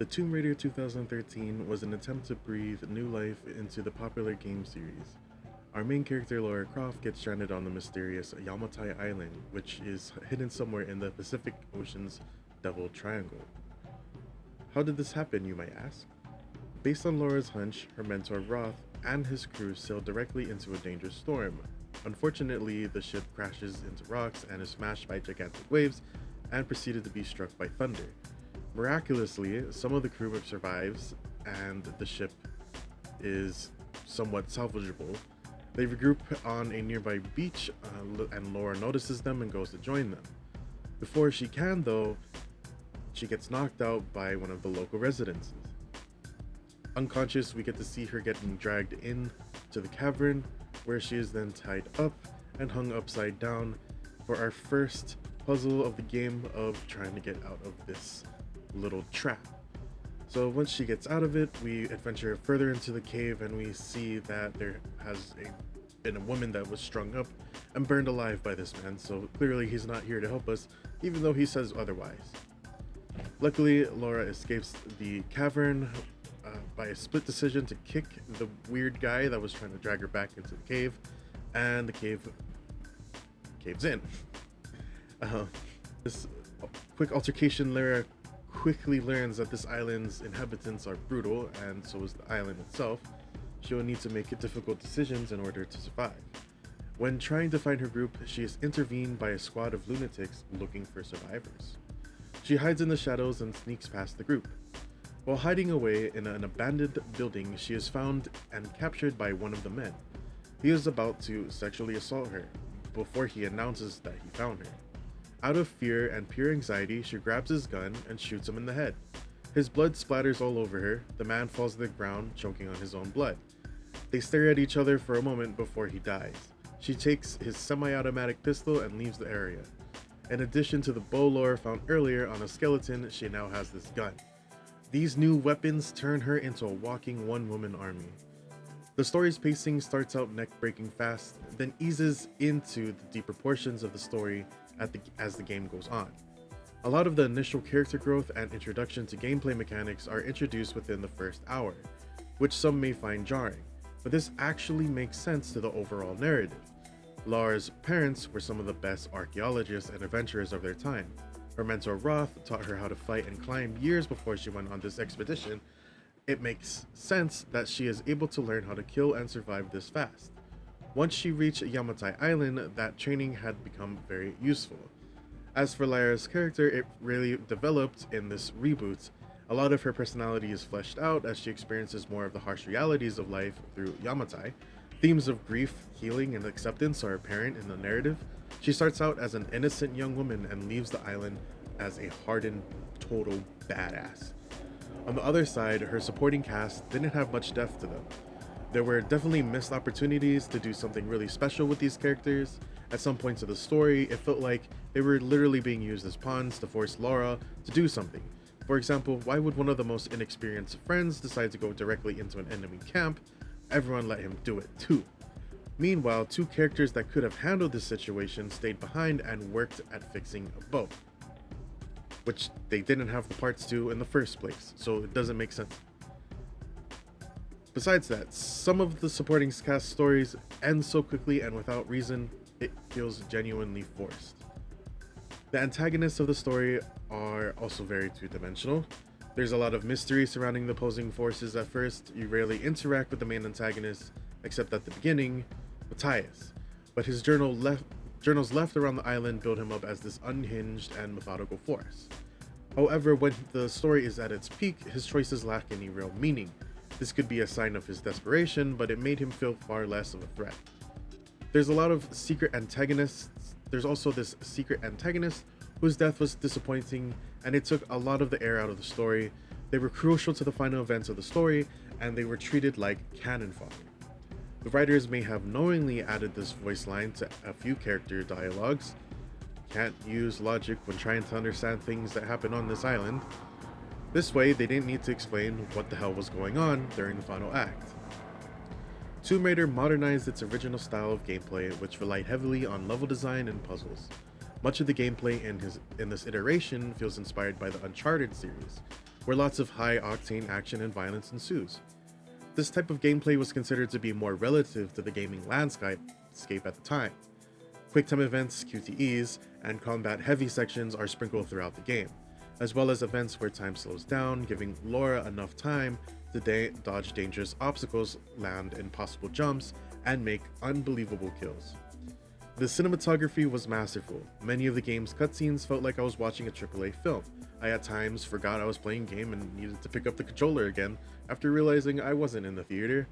The Tomb Raider 2013 was an attempt to breathe new life into the popular game series. Our main character Lara Croft gets stranded on the mysterious Yamatai Island, which is hidden somewhere in the Pacific Ocean's Devil Triangle. How did this happen, you might ask? Based on Laura's hunch, her mentor Roth and his crew sailed directly into a dangerous storm. Unfortunately, the ship crashes into rocks and is smashed by gigantic waves and proceeded to be struck by thunder. Miraculously, some of the crew survives and the ship is somewhat salvageable. They regroup on a nearby beach, and Laura notices them and goes to join them. Before she can, though, she gets knocked out by one of the local residences. Unconscious, we get to see her getting dragged in to the cavern, where she is then tied up and hung upside down for our first puzzle of the game of trying to get out of this little trap. So once she gets out of it, we adventure further into the cave and we see that there has been a woman that was strung up and burned alive by this man, so clearly he's not here to help us, even though he says otherwise. Luckily, Laura escapes the cavern by a split decision to kick the weird guy that was trying to drag her back into the cave, and the cave caves in. This quick altercation, Lara quickly learns that this island's inhabitants are brutal, and so is the island itself. She will need to make difficult decisions in order to survive. When trying to find her group, she is intervened by a squad of lunatics looking for survivors. She hides in the shadows and sneaks past the group. While hiding away in an abandoned building, she is found and captured by one of the men. He is about to sexually assault her before he announces that he found her. Out of fear and pure anxiety, she grabs his gun and shoots him in the head. His blood splatters all over her. The man falls to the ground, choking on his own blood. They stare at each other for a moment before he dies. She takes his semi-automatic pistol and leaves the area. In addition to the bow Laura found earlier on a skeleton, she now has this gun. These new weapons turn her into a walking one-woman army. The story's pacing starts out neck-breaking fast, then eases into the deeper portions of the story as the game goes on. A lot of the initial character growth and introduction to gameplay mechanics are introduced within the first hour, which some may find jarring, but this actually makes sense to the overall narrative. Lara's parents were some of the best archaeologists and adventurers of their time. Her mentor Roth taught her how to fight and climb years before she went on this expedition. It makes sense that she is able to learn how to kill and survive this fast. Once she reached Yamatai Island, that training had become very useful. As for Lara's character, it really developed in this reboot. A lot of her personality is fleshed out as she experiences more of the harsh realities of life through Yamatai. Themes of grief, healing, and acceptance are apparent in the narrative. She starts out as an innocent young woman and leaves the island as a hardened, total badass. On the other side, her supporting cast didn't have much depth to them. There were definitely missed opportunities to do something really special with these characters. At some points of the story, it felt like they were literally being used as pawns to force Laura to do something. For example, why would one of the most inexperienced friends decide to go directly into an enemy camp? Everyone let him do it too. Meanwhile, two characters that could have handled this situation stayed behind and worked at fixing a boat, which they didn't have the parts to in the first place, so it doesn't make sense. Besides that, some of the supporting cast stories end so quickly and without reason, it feels genuinely forced. The antagonists of the story are also very two-dimensional. There's a lot of mystery surrounding the opposing forces at first. You rarely interact with the main antagonist, except at the beginning, Matthias. But his journals left around the island build him up as this unhinged and methodical force. However, when the story is at its peak, his choices lack any real meaning. This could be a sign of his desperation, but it made him feel far less of a threat. There's a lot of secret antagonists. There's also this secret antagonist whose death was disappointing, and it took a lot of the air out of the story. They were crucial to the final events of the story, and they were treated like cannon fodder. The writers may have knowingly added this voice line to a few character dialogues. Can't use logic when trying to understand things that happen on this island. This way, they didn't need to explain what the hell was going on during the final act. Tomb Raider modernized its original style of gameplay, which relied heavily on level design and puzzles. Much of the gameplay in this iteration feels inspired by the Uncharted series, where lots of high-octane action and violence ensues. This type of gameplay was considered to be more relative to the gaming landscape at the time. Quick-time events, QTEs, and combat-heavy sections are sprinkled throughout the game, as well as events where time slows down, giving Laura enough time to dodge dangerous obstacles, land impossible jumps, and make unbelievable kills. The cinematography was masterful. Many of the game's cutscenes felt like I was watching a AAA film. I at times forgot I was playing a game and needed to pick up the controller again after realizing I wasn't in the theater.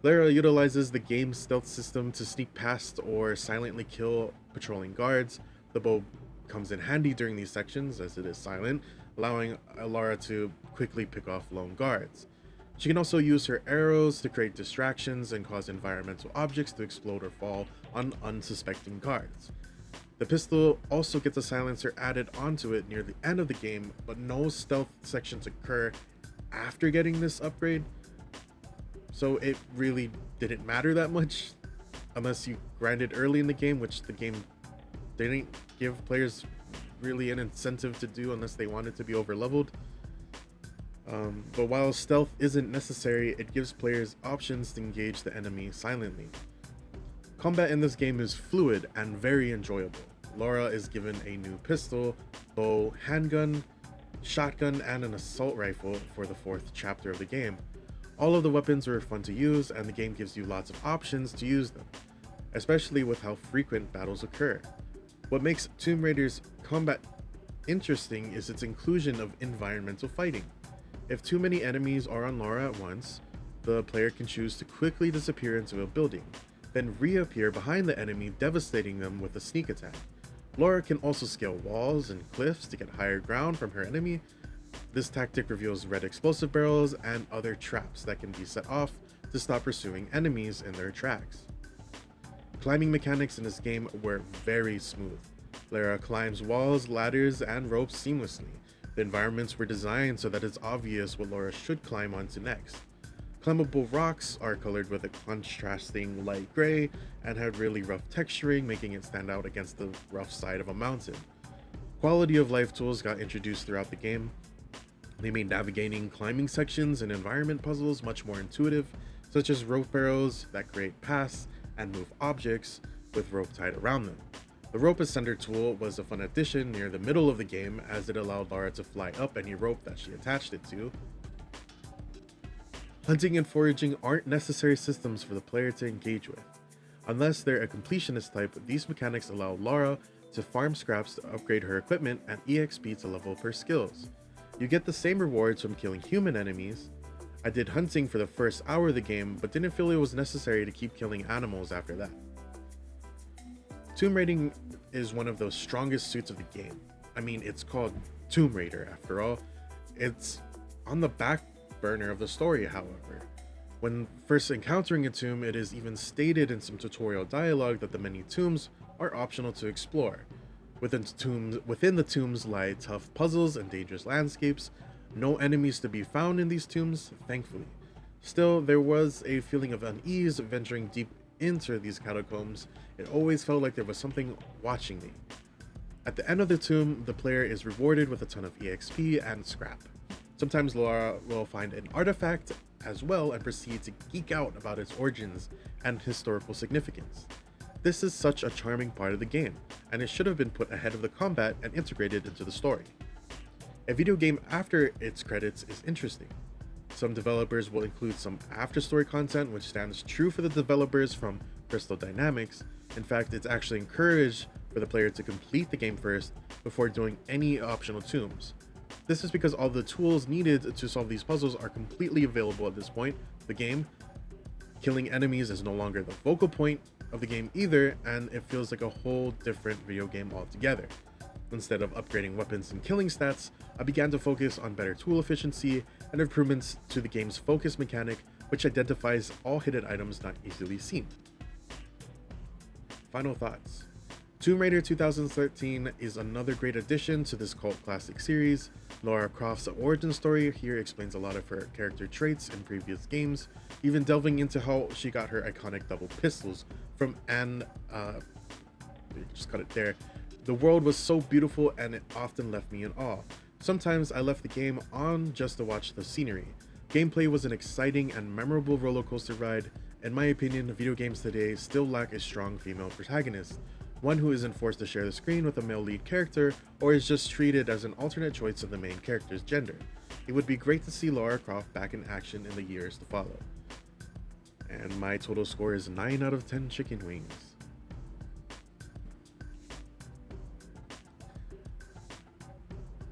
Lara utilizes the game's stealth system to sneak past or silently kill patrolling guards. The bow comes in handy during these sections as it is silent, allowing Lara to quickly pick off lone guards. She can also use her arrows to create distractions and cause environmental objects to explode or fall on unsuspecting guards. The pistol also gets a silencer added onto it near the end of the game, but no stealth sections occur after getting this upgrade, so it really didn't matter that much unless you grinded early in the game, which the game didn't give players really an incentive to do unless they wanted to be overleveled. But while stealth isn't necessary, it gives players options to engage the enemy silently. Combat in this game is fluid and very enjoyable. Laura is given a new pistol, bow, handgun, shotgun, and an assault rifle for the 4th chapter of the game. All of the weapons are fun to use, and the game gives you lots of options to use them, especially with how frequent battles occur. What makes Tomb Raider's combat interesting is its inclusion of environmental fighting. If too many enemies are on Lara at once, the player can choose to quickly disappear into a building, then reappear behind the enemy, devastating them with a sneak attack. Lara can also scale walls and cliffs to get higher ground from her enemy. This tactic reveals red explosive barrels and other traps that can be set off to stop pursuing enemies in their tracks. Climbing mechanics in this game were very smooth. Lara climbs walls, ladders, and ropes seamlessly. The environments were designed so that it's obvious what Lara should climb onto next. Climbable rocks are colored with a contrasting light gray and had really rough texturing, making it stand out against the rough side of a mountain. Quality of life tools got introduced throughout the game. They made navigating climbing sections and environment puzzles much more intuitive, such as rope arrows that create paths and move objects with rope tied around them. The rope ascender tool was a fun addition near the middle of the game, as it allowed Lara to fly up any rope that she attached it to. Hunting and foraging aren't necessary systems for the player to engage with. Unless they're a completionist type, these mechanics allow Lara to farm scraps to upgrade her equipment and EXP to level up her skills. You get the same rewards from killing human enemies. I did hunting for the first hour of the game, but didn't feel it was necessary to keep killing animals after that. Tomb raiding is one of those strongest suits of the game. I mean, it's called Tomb Raider after all. It's on the back burner of the story, however. When first encountering a tomb, it is even stated in some tutorial dialogue that the many tombs are optional to explore. Within the tombs lie tough puzzles and dangerous landscapes. No enemies to be found in these tombs, thankfully. Still, there was a feeling of unease venturing deep into these catacombs. It always felt like there was something watching me. At the end of the tomb, the player is rewarded with a ton of EXP and scrap. Sometimes Lara will find an artifact as well and proceed to geek out about its origins and historical significance. This is such a charming part of the game, and it should have been put ahead of the combat and integrated into the story. A video game after its credits is interesting. Some developers will include some after-story content, which stands true for the developers from Crystal Dynamics. In fact, it's actually encouraged for the player to complete the game first before doing any optional tombs. This is because all the tools needed to solve these puzzles are completely available at this point of the game. Killing enemies is no longer the focal point of the game either, and it feels like a whole different video game altogether. Instead of upgrading weapons and killing stats, I began to focus on better tool efficiency and improvements to the game's focus mechanic, which identifies all hidden items not easily seen. Final thoughts. Tomb Raider 2013 is another great addition to this cult classic series. Lara Croft's origin story here explains a lot of her character traits in previous games, even delving into how she got her iconic double pistols from just cut it there. The world was so beautiful and it often left me in awe. Sometimes I left the game on just to watch the scenery. Gameplay was an exciting and memorable roller coaster ride. In my opinion, video games today still lack a strong female protagonist, one who isn't forced to share the screen with a male lead character or is just treated as an alternate choice of the main character's gender. It would be great to see Lara Croft back in action in the years to follow. And my total score is 9 out of 10 chicken wings.